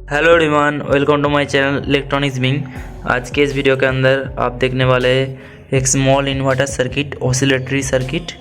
Hello everyone, welcome to my channel electronics being. आज के इस वीडियो के अंदर आप देखने वाले एक small inverter circuit, oscillatory circuit,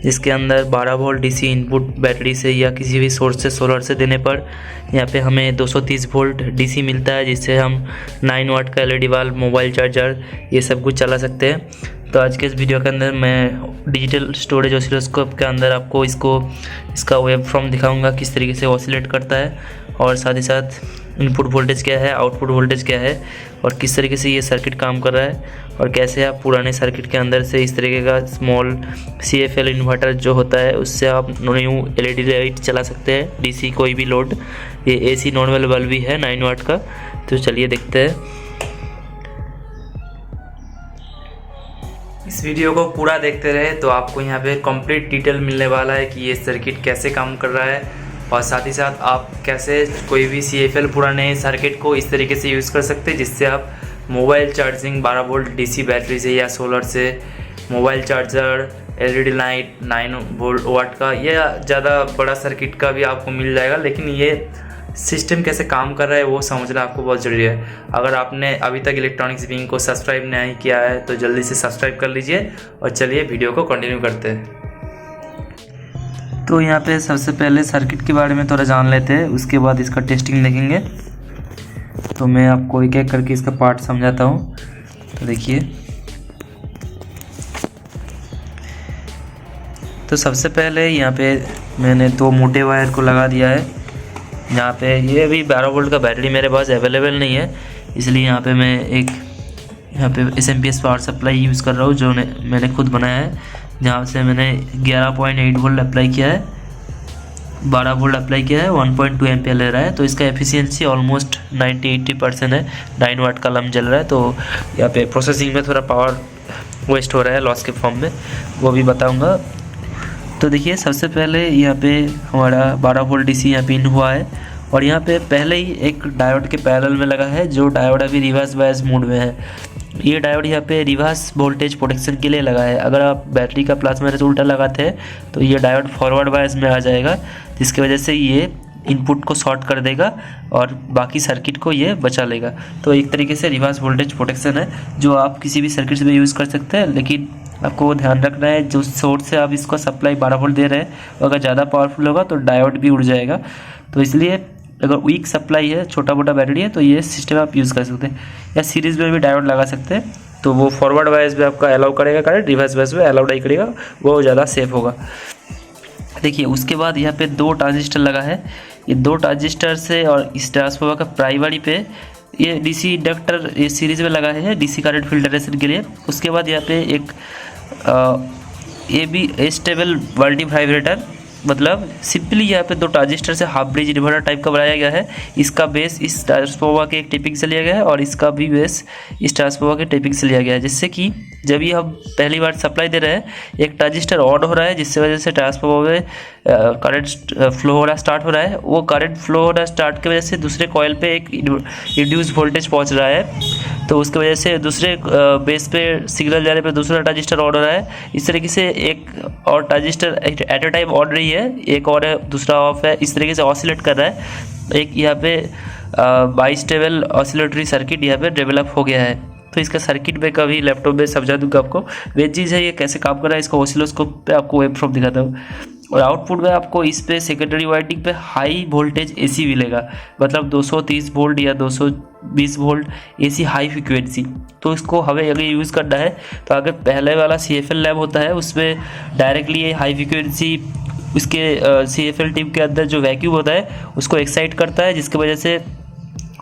जिसके अंदर 12 वोल्ट डीसी इनपुट बैटरी से या किसी भी सोर्स से, सोलर से देने पर यहाँ पे हमें 230 वोल्ट डीसी मिलता है, जिससे हम 9 वाट का एलईडी बल्ब, मोबाइल चार्जर, ये सब कुछ चला सकते हैं। तो आज के इस वीडियो के अंदर मैं डिजिटल स्टोरेज ऑसिलोस्कोप के अंदर आपको इसका वेव फॉर्म दिखाऊंगा, किस तरीके से ऑसिलेट करता है, और साथ ही साथ इनपुट वोल्टेज क्या है, आउटपुट वोल्टेज क्या है, और किस तरीके से ये सर्किट काम कर रहा है, और कैसे आप पुराने सर्किट के अंदर से इस तरीके का स्मॉल CFL इन्वर्टर जो होता है उससे आप न्यू LED लाइट चला सकते हैं, डीसी कोई भी लोड। ये AC नॉर्मल बल्ब भी है 9 वाट का। तो चलिए देखते हैं। इस वीडियो को पूरा देखते रहे तो आपको यहाँ पे कंप्लीट डिटेल मिलने वाला है कि ये सर्किट कैसे काम कर रहा है, और साथ ही साथ आप कैसे कोई भी CFL पुराने सर्किट को इस तरीके से यूज़ कर सकते हैं, जिससे आप mobile charging 12 volt DC battery से या सोलर से, मोबाइल चार्जर, LED लाइट 9 वाट का या ज़्यादा बड़ा सर्किट का भी आपको मिल जाएगा। लेकिन ये सिस्टम कैसे काम कर रहा है वो समझना आपको बहुत ज़रूरी है। अगर आपने अभी तक इलेक्ट्रॉनिक्स विंग को सब्सक्राइब नहीं किया है तो जल्दी से सब्सक्राइब कर लीजिए, और चलिए वीडियो को कंटिन्यू करते हैं। तो यहाँ पे सबसे पहले सर्किट के बारे में थोड़ा जान लेते हैं, उसके बाद इसका टेस्टिंग देखेंगे। तो मैं आपको एक एक करके इसका पार्ट समझाता हूँ। तो देखिए, तो सबसे पहले यहाँ पे मैंने 2 मोटे वायर को लगा दिया है। यहाँ पे ये अभी 12 वोल्ट का बैटरी मेरे पास अवेलेबल नहीं है, इसलिए यहाँ पे मैं यहाँ पे SMPS पावर सप्लाई यूज़ कर रहा हूँ, जो मैंने खुद बनाया है, जहाँ से मैंने 11.8 वोल्ट अप्लाई किया है, 12 वोल्ट अप्लाई किया है, 1.2 एम्पियर ले रहा है। तो इसका एफिशिएंसी ऑलमोस्ट 90-80% है। 9 वाट का लम्प जल रहा है, तो यहाँ पे प्रोसेसिंग में थोड़ा पावर वेस्ट हो रहा है लॉस के फॉर्म में, वो भी बताऊँगा। तो देखिए, सबसे पहले यहाँ पे हमारा 12 वोल्ट डीसी यहाँ पे इन हुआ है, और यहाँ पे पहले ही एक डायोड के पैरेलल में लगा है, जो डायोड अभी रिवर्स बायस मोड में है। ये डायोड यहाँ पे रिवर्स वोल्टेज प्रोटेक्शन के लिए लगा है। अगर आप बैटरी का प्लस माइनस उल्टा लगाते हैं तो ये डायोड फॉरवर्ड बायस में आ जाएगा, जिसकी वजह से ये इनपुट को शॉर्ट कर देगा और बाकी सर्किट को ये बचा लेगा। तो एक तरीके से रिवर्स वोल्टेज प्रोटेक्शन है, जो आप किसी भी सर्किट में यूज़ कर सकते हैं। लेकिन आपको ध्यान रखना है, जो सोर्स से आप इसको सप्लाई 12 वोल्ट दे रहे हैं, अगर ज़्यादा पावरफुल होगा तो डायोड भी उड़ जाएगा। तो इसलिए अगर वीक सप्लाई है, छोटा मोटा बैटरी है, तो ये सिस्टम आप यूज़ कर सकते हैं, या सीरीज़ में भी डायोड लगा सकते हैं। तो वो फॉरवर्ड वाइज भी आपका अलाउ करेगा करंट, रिवर्स वाइज में अलाउ नहीं करेगा, वो ज़्यादा सेफ होगा। देखिए, उसके बाद यहाँ पे 2 ट्रांजिस्टर लगा है। ये 2 ट्रांजिस्टर से और इस ट्रांसफार्मर का प्राइमरी पे ये DC इंडक्टर ये सीरीज़ में लगा है DC करंट फिल्टरेशन के लिए। उसके बाद यहाँ पे एक AB स्टेबल मल्टी वाइब्रेटर, मतलब सिंपली यहाँ पे 2 ट्रांजिस्टर से हाफ ब्रिज इन्वर्टर टाइप का बनाया गया है। इसका बेस इस ट्रांसफार्मर के एक टेपिंग से लिया गया है, और इसका भी बेस इस ट्रांसफार्मर के टेपिंग से लिया गया है, जिससे कि जब ये हम पहली बार सप्लाई दे रहे हैं, एक ट्रांजिस्टर ऑन हो रहा है, जिससे वजह से ट्रांसफार्मर में करंट फ्लो होना स्टार्ट हो रहा है। वो करंट फ्लो होना स्टार्ट की वजह से दूसरे कॉइल पे एक इंड्यूस वोल्टेज पहुंच रहा है, तो उसकी वजह से दूसरे बेस पे सिग्नल जाने पे दूसरा ट्रांजिस्टर ऑन हो रहा है। इस तरीके से एक और transistor at a time on रही है, एक और है, दूसरा ऑफ है। इस तरीके से ऑसिलेट कर रहा है। एक यहाँ पे बाइस्टेबल ऑसिलेटरी सर्किट यहाँ पे डेवलप हो गया है। तो इसका सर्किट में कभी लैपटॉप में समझा दूंगा आपको। वे चीज़ है, ये कैसे काम कर रहा है, इसको ऑसिलोस्कोप पे आपको वेव फॉर्म दिखाता हूँ। और आउटपुट में आपको इस पे सेकेंडरी वाइंडिंग पे हाई वोल्टेज AC मिलेगा, मतलब 230 वोल्ट या 220 वोल्ट AC हाई फ्रिक्वेंसी। तो इसको हमें अगर यूज़ करना है तो अगर पहले वाला CFL लैब होता है, उसमें डायरेक्टली ये हाई फ्रिक्वेंसी उसके CFL टिप के अंदर जो वैक्यूम होता है उसको एक्साइट करता है, जिसकी वजह से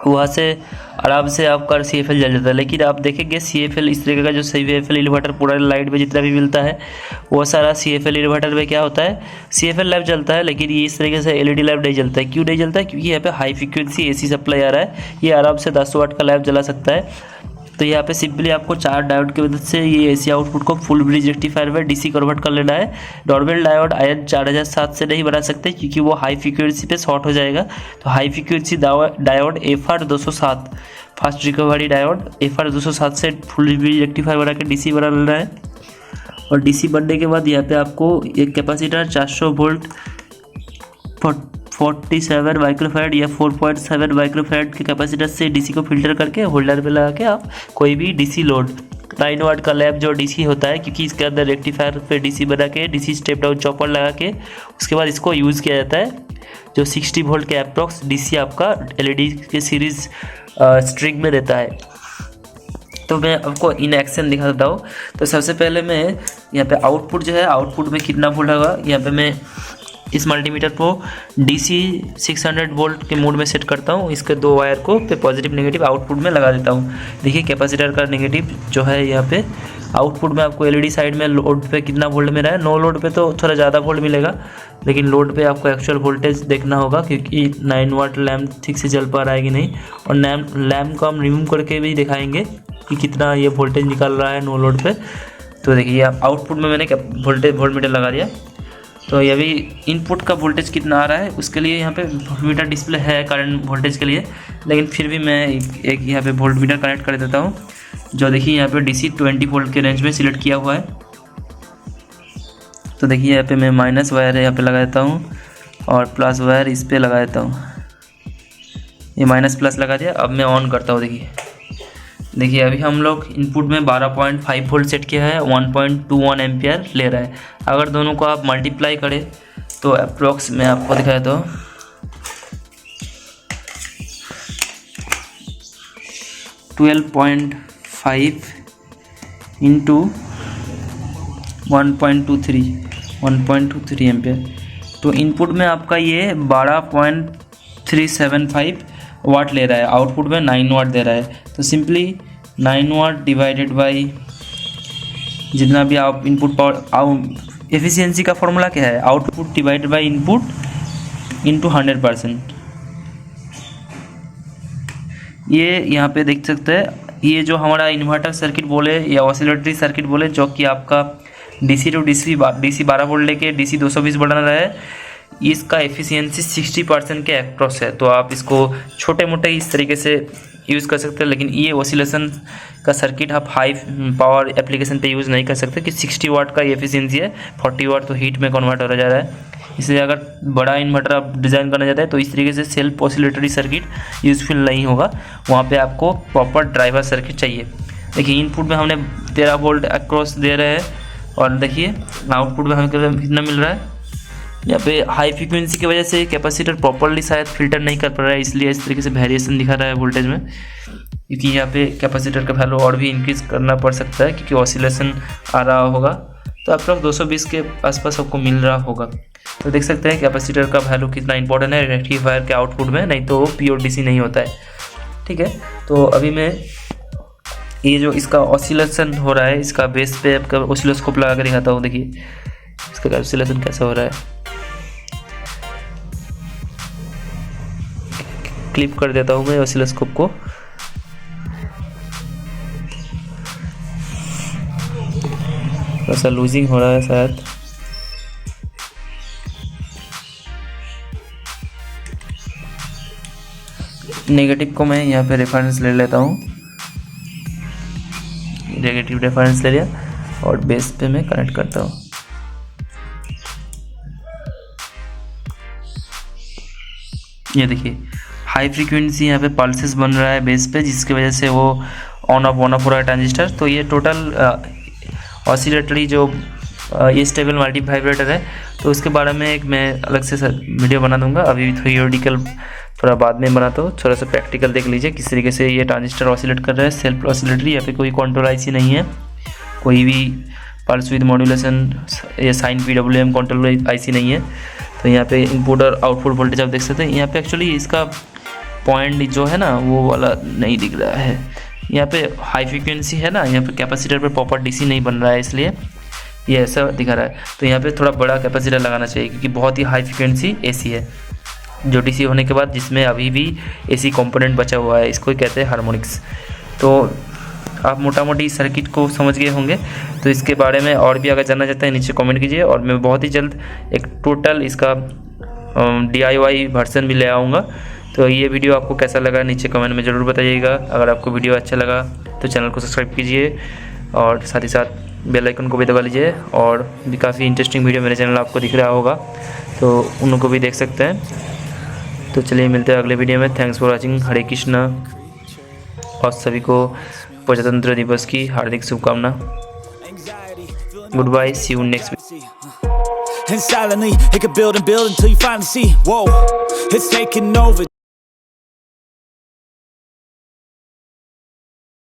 वहाँ से आराम से आपका CFL जल जाता है। लेकिन आप देखेंगे CFL इस तरीके का जो CFL इन्वर्टर पूरा लाइट में जितना भी मिलता है, वो सारा CFL इन्वर्टर में क्या होता है, CFL लैब जलता है, लेकिन ये इस तरीके से LED लैब नहीं जलता है। क्यों नहीं जलता है? क्योंकि यहाँ पे हाई फ्रिक्वेंसी AC सप्लाई आ रहा है। ये आराम से 10 वाट का लैब जला सकता है। तो यहाँ पे सिंपली आपको 4 डायोड की मदद से ये AC आउटपुट को फुल ब्रिज रेक्टिफायर में DC कन्वर्ट कर लेना है। नॉर्मल डायोड आयन 4007 से नहीं बना सकते, क्योंकि वो हाई फ्रीक्वेंसी पे शॉर्ट हो जाएगा। तो high frequency diode FR 207 fast recovery diode FR 207 से फुल ब्रिज रेक्टिफायर बना के DC बना लेना है। और DC बनने के बाद यहाँ पे आपको एक कैपेसिटर 400 वोल्ट 47 माइक्रोफैराड या 4.7 माइक्रोफैराड के कैपेसिटर से डीसी को फिल्टर करके होल्डर पे लगा के आप कोई भी डीसी लोड 9 वाट का लैब जो डीसी होता है, क्योंकि इसके अंदर रेक्टिफायर पे डीसी बना के डीसी स्टेप डाउन चॉपर लगा के उसके बाद इसको यूज़ किया जाता है। जो 60 वोल्ट के अप्रॉक्स डीसी आपका एलईडी के सीरीज स्ट्रिंग में देता है। तो मैं आपको इन एक्शन दिखा देता हूँ। तो सबसे पहले मैं यहाँ पे आउटपुट जो है, आउटपुट में कितना वोल्ट होगा, यहाँ पे मैं इस मल्टीमीटर को डीसी 600 वोल्ट के मोड में सेट करता हूँ। इसके 2 वायर को पे पॉजिटिव नेगेटिव आउटपुट में लगा देता हूँ। देखिए कैपेसिटर का नेगेटिव जो है यहाँ पे आउटपुट में आपको एलईडी साइड में लोड पे कितना वोल्ट मिला है। नो लोड पे तो थोड़ा ज़्यादा वोल्ट मिलेगा, लेकिन लोड पे आपको एक्चुअल वोल्टेज देखना होगा, क्योंकि 9 वाट लैम्प ठीक से जल पा रहा है कि नहीं। और लैम्प को हम रिमूव करके भी दिखाएंगे कि कितना ये वोल्टेज निकाल रहा है नो लोड पे। तो देखिए आप आउटपुट में मैंने वोल्ट मीटर लगा दिया। तो ये भी इनपुट का वोल्टेज कितना आ रहा है उसके लिए यहाँ पे वोल्ट मीटर डिस्प्ले है करंट वोल्टेज के लिए, लेकिन फिर भी मैं एक यहाँ पे वोल्ट मीटर कनेक्ट कर देता हूँ। जो देखिए यहाँ पे डीसी 20 वोल्ट के रेंज में सिलेक्ट किया हुआ है। तो देखिए यहाँ पे मैं माइनस वायर यहाँ पे लगा देता हूँ और प्लस वायर इस पर लगा देता हूँ। ये माइनस प्लस लगा दिया। अब मैं ऑन करता हूँ। देखिए अभी हम लोग इनपुट में 12.5 वोल्ट सेट किया है, 1.21 एम्पियर ले रहा है। अगर दोनों को आप मल्टीप्लाई करें तो अप्रोक्स मैं आपको दिखाया तो 12.5 इंटू 1.23 एम्पियर। तो इनपुट में आपका ये 12.375 वाट ले रहा है, आउटपुट में 9 वाट दे रहा है। तो सिंपली 9 वाट डिवाइडेड बाई जितना भी आप इनपुट पावर, एफिशिएंसी का फॉर्मूला क्या है, output divided by input into 100%। ये यहाँ पे देख सकते हैं, ये जो हमारा इन्वर्टर सर्किट बोले या ऑसिलेटरी सर्किट बोले, जो कि आपका डीसी टू डीसी 12 वोल्ट लेके डीसी 220 बढ़ा रहा है, इसका एफिशिएंसी 60% के अक्रॉस है। तो आप इसको छोटे मोटे इस तरीके से यूज़ कर सकते हैं, लेकिन ये ऑसिलेशन का सर्किट आप हाई पावर एप्लीकेशन पे यूज़ नहीं कर सकते कि 60 वाट का एफिशिएंसी है, 40 वाट तो हीट में कन्वर्ट हो जा रहा है। इसलिए अगर बड़ा इन्वर्टर आप डिज़ाइन करना चाहते हैं तो इस तरीके से सेल्फ ऑसिलेटरी सर्किट यूज़फुल नहीं होगा, वहाँ पे आपको प्रॉपर ड्राइवर सर्किट चाहिए। देखिए इनपुट में हमने 13 वोल्ट अक्रॉस दे रहे हैं और देखिए आउटपुट में हमें कितना मिल रहा है। यहाँ पे हाई फ्रीक्वेंसी की वजह से कैपेसिटर प्रॉपरली शायद फिल्टर नहीं कर पा रहा है, इसलिए इस तरीके से वेरिएशन दिखा रहा है वोल्टेज में, क्योंकि यहाँ पे कैपेसिटर का वैल्यू और भी इंक्रीज़ करना पड़ सकता है क्योंकि ऑसिलेशन आ रहा होगा। तो अप्रॉक्स 220 के आसपास आपको मिल रहा होगा। तो देख सकते हैं कैपेसिटर का वैल्यू कितना इंपॉर्टेंट है रेक्टिफायर के आउटपुट में, नहीं तो प्योर डीसी नहीं होता है। ठीक है, तो अभी मैं ये जो इसका ऑसिलेशन हो रहा है, इसका बेस पे आपका ऑसिलोस्कोप लगा कर दिखाता हूँ। देखिए इसका ऑसिलेशन कैसा हो रहा है, क्लिप कर देता हूँ मैं ऑसिलोस्कोप को। ऐसा लूजिंग हो रहा है शायद। नेगेटिव को मैं यहाँ पे रेफरेंस ले लेता हूँ, नेगेटिव रेफरेंस ले लिया और बेस पे मैं कनेक्ट करता हूँ। ये देखिए हाई फ्रीक्वेंसी यहाँ पे पल्सेस बन रहा है बेस पे, जिसकी वजह से वो ऑन ऑफ हो रहा है ट्रांजिस्टर। तो ये टोटल ऑसिलेटरी जो ये स्टेबल मल्टी वाइब्रेटर है, तो उसके बारे में एक मैं अलग से वीडियो बना दूंगा। अभी थियोरेटिकल थोड़ा बाद में बनाता हूँ, थोड़ा सा प्रैक्टिकल देख लीजिए किस तरीके से ये ट्रांजिस्टर ऑसिलेट कर रहा है। सेल्फ ऑसिलेटरी, यहाँ पे कोई कंट्रोल आईसी नहीं है, कोई भी पल्स विद मॉड्यूलेशन या साइन PWM कंट्रोल आईसी नहीं है। तो यहाँ पे इनपुट और आउटपुट वोल्टेज आप देख सकते हैं। यहाँ पे एक्चुअली इसका पॉइंट जो है ना वो वाला नहीं दिख रहा है, यहाँ पे हाई फ्रीक्वेंसी है ना, यहाँ पे कैपेसिटर पे प्रॉपर डीसी नहीं बन रहा है, इसलिए ये ऐसा दिखा रहा है। तो यहाँ पे थोड़ा बड़ा कैपेसिटर लगाना चाहिए क्योंकि बहुत ही हाई फ्रीक्वेंसी एसी है, जो डीसी होने के बाद जिसमें अभी भी एसी कंपोनेंट बचा हुआ है, इसको कहते हैं हार्मोनिक्स। तो आप मोटा मोटी सर्किट को समझ गए होंगे। तो इसके बारे में और भी अगर जानना चाहते हैं नीचे कमेंट कीजिए, और मैं बहुत ही जल्द एक टोटल इसका DIY वर्जन भी ले आऊँगा। तो ये वीडियो आपको कैसा लगा नीचे कमेंट में ज़रूर बताइएगा। अगर आपको वीडियो अच्छा लगा तो चैनल को सब्सक्राइब कीजिए और साथ ही साथ बेल आइकन को भी दबा लीजिए। और भी काफ़ी इंटरेस्टिंग वीडियो मेरे चैनल आपको दिख रहा होगा, तो उनको भी देख सकते हैं। तो चलिए मिलते हैं अगले वीडियो में। Thanks for watching. Hare Krishna और सभी को प्रजातंत्र दिवस की हार्दिक शुभकामना। Good bye, see you next. And silently, it could build and build until you finally see, whoa, it's taking over.